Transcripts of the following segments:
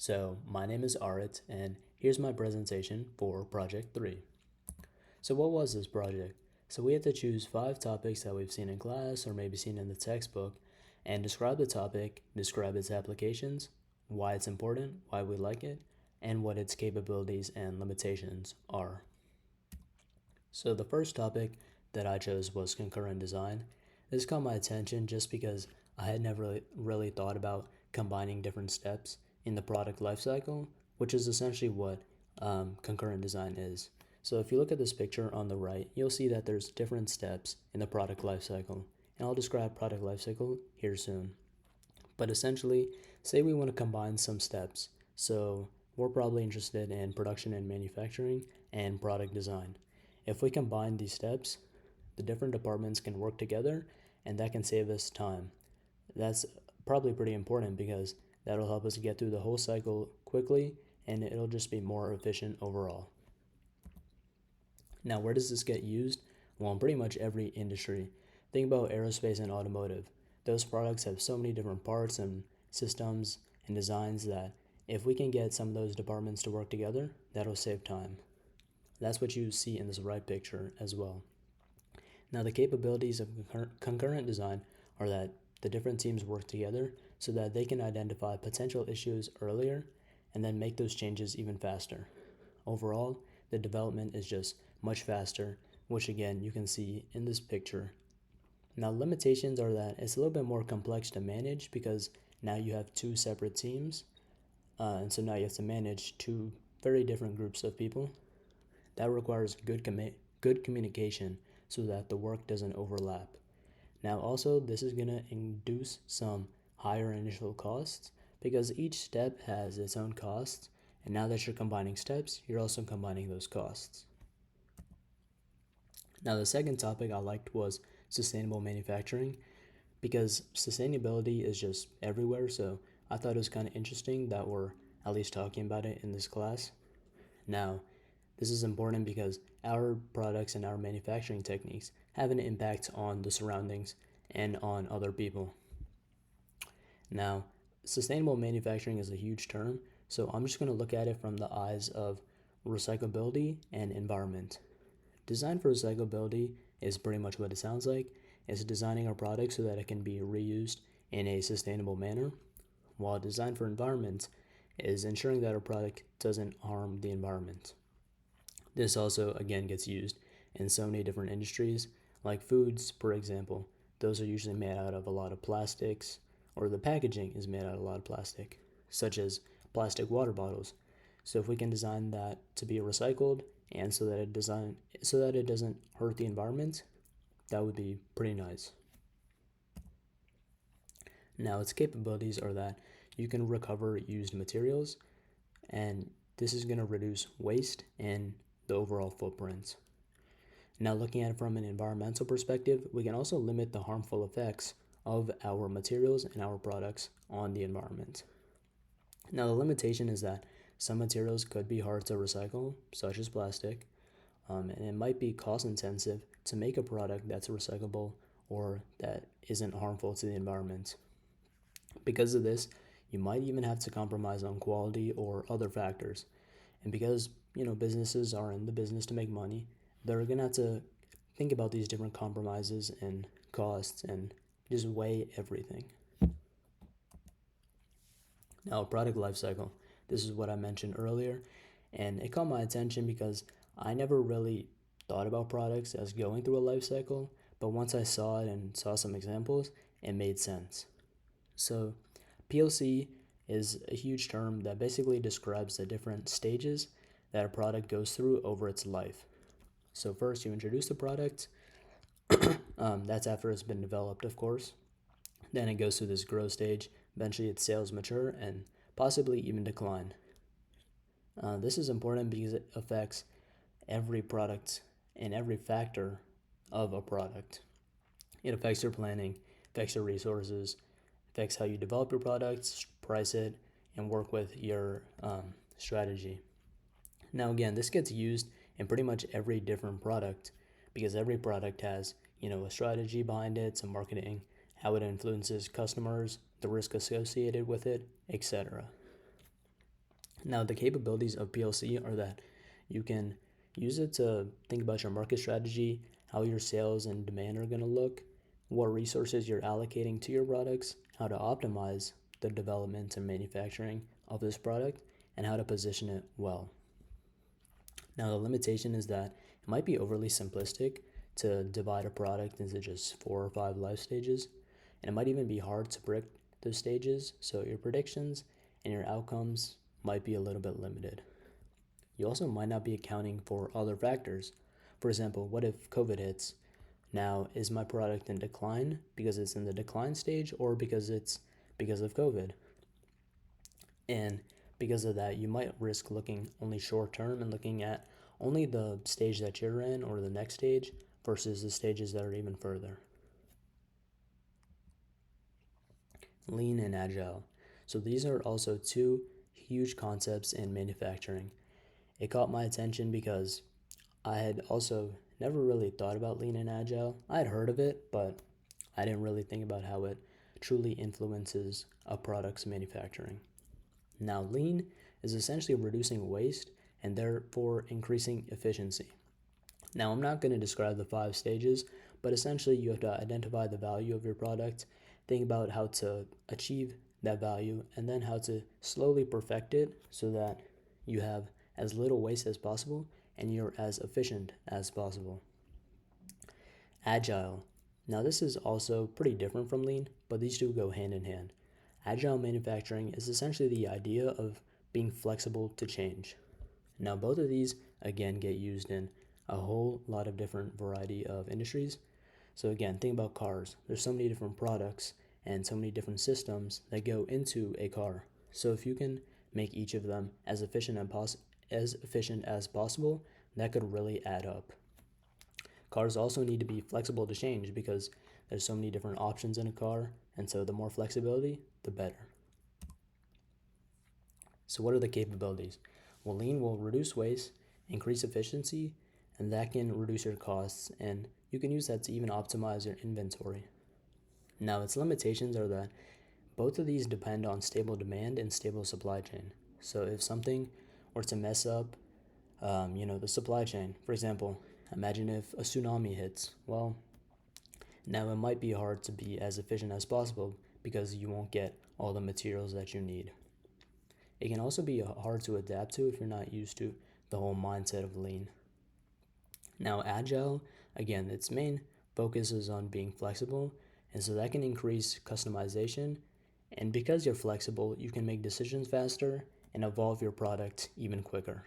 So, my name is Aarit, and here's my presentation for Project 3. So, what was this project? So, we had to choose 5 topics that we've seen in class or maybe seen in the textbook and describe the topic, describe its applications, why it's important, why we like it, and what its capabilities and limitations are. So, the first topic that I chose was concurrent design. This caught my attention just because I had never really thought about combining different steps in the product lifecycle, which is essentially what concurrent design is. So, if you look at this picture on the right, you'll see that there's different steps in the product lifecycle, and I'll describe product lifecycle here soon. But essentially, say we want to combine some steps. So, we're probably interested in production and manufacturing and product design. If we combine these steps, the different departments can work together and that can save us time. That's probably pretty important because that'll help us get through the whole cycle quickly and it'll just be more efficient overall. Now, where does this get used? Well, in pretty much every industry. Think about aerospace and automotive. Those products have so many different parts and systems and designs that if we can get some of those departments to work together, that'll save time. That's what you see in this right picture as well. Now, the capabilities of concurrent design are that the different teams work together so that they can identify potential issues earlier and then make those changes even faster. Overall, the development is just much faster, which again you can see in this picture. Now, limitations are that it's a little bit more complex to manage because now you have 2 separate teams, and so now you have to manage 2 very different groups of people. That requires good communication so that the work doesn't overlap. Now, also, this is going to induce some higher initial costs because each step has its own costs, and now that you're combining steps, you're also combining those costs. Now, the second topic I liked was sustainable manufacturing because sustainability is just everywhere, so I thought it was kind of interesting that we're at least talking about it in this class. Now, this is important because our products and our manufacturing techniques have an impact on the surroundings and on other people. Now, sustainable manufacturing is a huge term, so I'm just going to look at it from the eyes of recyclability and environment. Design for recyclability is pretty much what it sounds like. It's designing our product so that it can be reused in a sustainable manner, while design for environment is ensuring that our product doesn't harm the environment. This also, again, gets used in so many different industries, like foods, for example. Those are usually made out of a lot of plastics, or the packaging is made out of a lot of plastic, such as plastic water bottles. So if we can design that to be recycled and so that it doesn't hurt the environment, that would be pretty nice. Now, its capabilities are that you can recover used materials, and this is going to reduce waste and the overall footprint. Now, looking at it from an environmental perspective, we can also limit the harmful effects of our materials and our products on the environment. Now, the limitation is that some materials could be hard to recycle, such as plastic, and it might be cost intensive to make a product that's recyclable or that isn't harmful to the environment. Because of this, you might even have to compromise on quality or other factors. And because, businesses are in the business to make money, they're going to have to think about these different compromises and costs and just weigh everything. Now, product lifecycle. This is what I mentioned earlier, and it caught my attention because I never really thought about products as going through a life cycle, but once I saw it and saw some examples, it made sense. So, PLC is a huge term that basically describes the different stages that a product goes through over its life. So, first, you introduce the product, that's after it's been developed, of course. Then it goes through this growth stage. Eventually, its sales mature and possibly even decline. This is important because it affects every product and every factor of a product. It affects your planning, affects your resources, affects how you develop your products, price it, and work with your strategy. Now, again, this gets used in pretty much every different product because every product has, a strategy behind it, some marketing, how it influences customers, the risk associated with it, etc. Now, the capabilities of PLC are that you can use it to think about your market strategy, how your sales and demand are going to look, what resources you're allocating to your products, how to optimize the development and manufacturing of this product, and how to position it well. Now, the limitation is that it might be overly simplistic to divide a product into just 4 or 5 life stages, and it might even be hard to predict those stages, so your predictions and your outcomes might be a little bit limited. You also might not be accounting for other factors. For example, what if COVID hits? Now, is my product in decline because it's in the decline stage or because of COVID? And because of that, you might risk looking only short term and looking at only the stage that you're in or the next stage versus the stages that are even further. Lean and agile. So these are also two huge concepts in manufacturing. It caught my attention because I had also never really thought about lean and agile. I had heard of it, but I didn't really think about how it truly influences a product's manufacturing. Now, lean is essentially reducing waste and therefore increasing efficiency. Now, I'm not going to describe the 5 stages, but essentially you have to identify the value of your product, think about how to achieve that value, and then how to slowly perfect it so that you have as little waste as possible and you're as efficient as possible. Agile. Now, this is also pretty different from lean, but these two go hand in hand. Agile manufacturing is essentially the idea of being flexible to change. Now, both of these, again, get used in a whole lot of different variety of industries. So again, think about cars. There's so many different products and so many different systems that go into a car. So if you can make each of them as efficient as possible, that could really add up. Cars also need to be flexible to change because there's so many different options in a car, and so the more flexibility, the better. So what are the capabilities? Well, lean will reduce waste, increase efficiency, and that can reduce your costs, and you can use that to even optimize your inventory. Now, its limitations are that both of these depend on stable demand and stable supply chain. So if something were to mess up, the supply chain, for example, imagine if a tsunami hits. Well, now it might be hard to be as efficient as possible because you won't get all the materials that you need. It can also be hard to adapt to if you're not used to the whole mindset of lean. Now, agile, again, its main focus is on being flexible, and so that can increase customization. And because you're flexible, you can make decisions faster and evolve your product even quicker.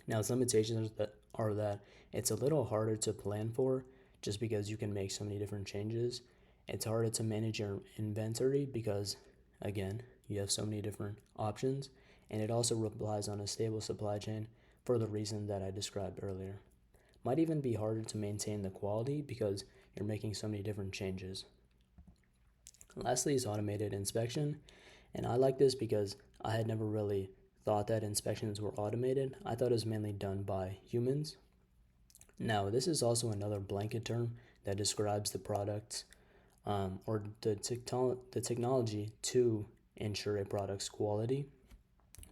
Now, its limitations are that it's a little harder to plan for just because you can make so many different changes. It's harder to manage your inventory because, again, you have so many different options, and it also relies on a stable supply chain for the reason that I described earlier. Might even be harder to maintain the quality because you're making so many different changes. Lastly is automated inspection, and I like this because I had never really thought that inspections were automated. I thought it was mainly done by humans. Now, this is also another blanket term that describes the products or the technology to ensure a product's quality.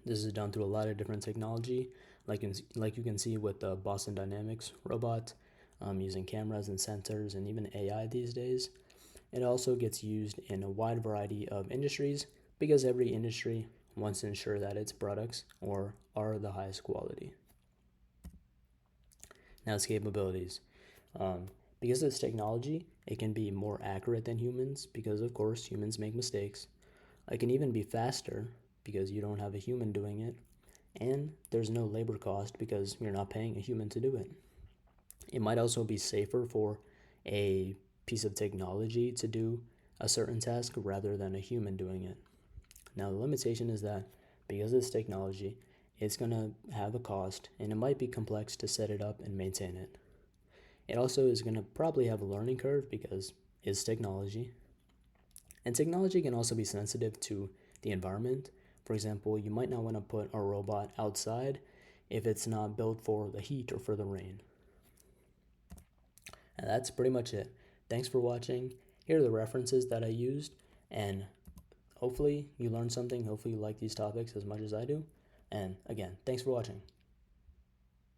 This is done through a lot of different technology, like you can see with the Boston Dynamics robot, using cameras and sensors and even AI these days. It also gets used in a wide variety of industries because every industry wants to ensure that its products are the highest quality. Now, its capabilities. Because it's technology, it can be more accurate than humans because, of course, humans make mistakes. It can even be faster because you don't have a human doing it. And there's no labor cost because you're not paying a human to do it. It might also be safer for a piece of technology to do a certain task rather than a human doing it. Now, the limitation is that because it's technology, it's going to have a cost and it might be complex to set it up and maintain it. It also is going to probably have a learning curve because it's technology. And technology can also be sensitive to the environment. For example, you might not want to put a robot outside if it's not built for the heat or for the rain. And that's pretty much it. Thanks for watching. Here are the references that I used, and hopefully you learned something. Hopefully you like these topics as much as I do. And again, thanks for watching.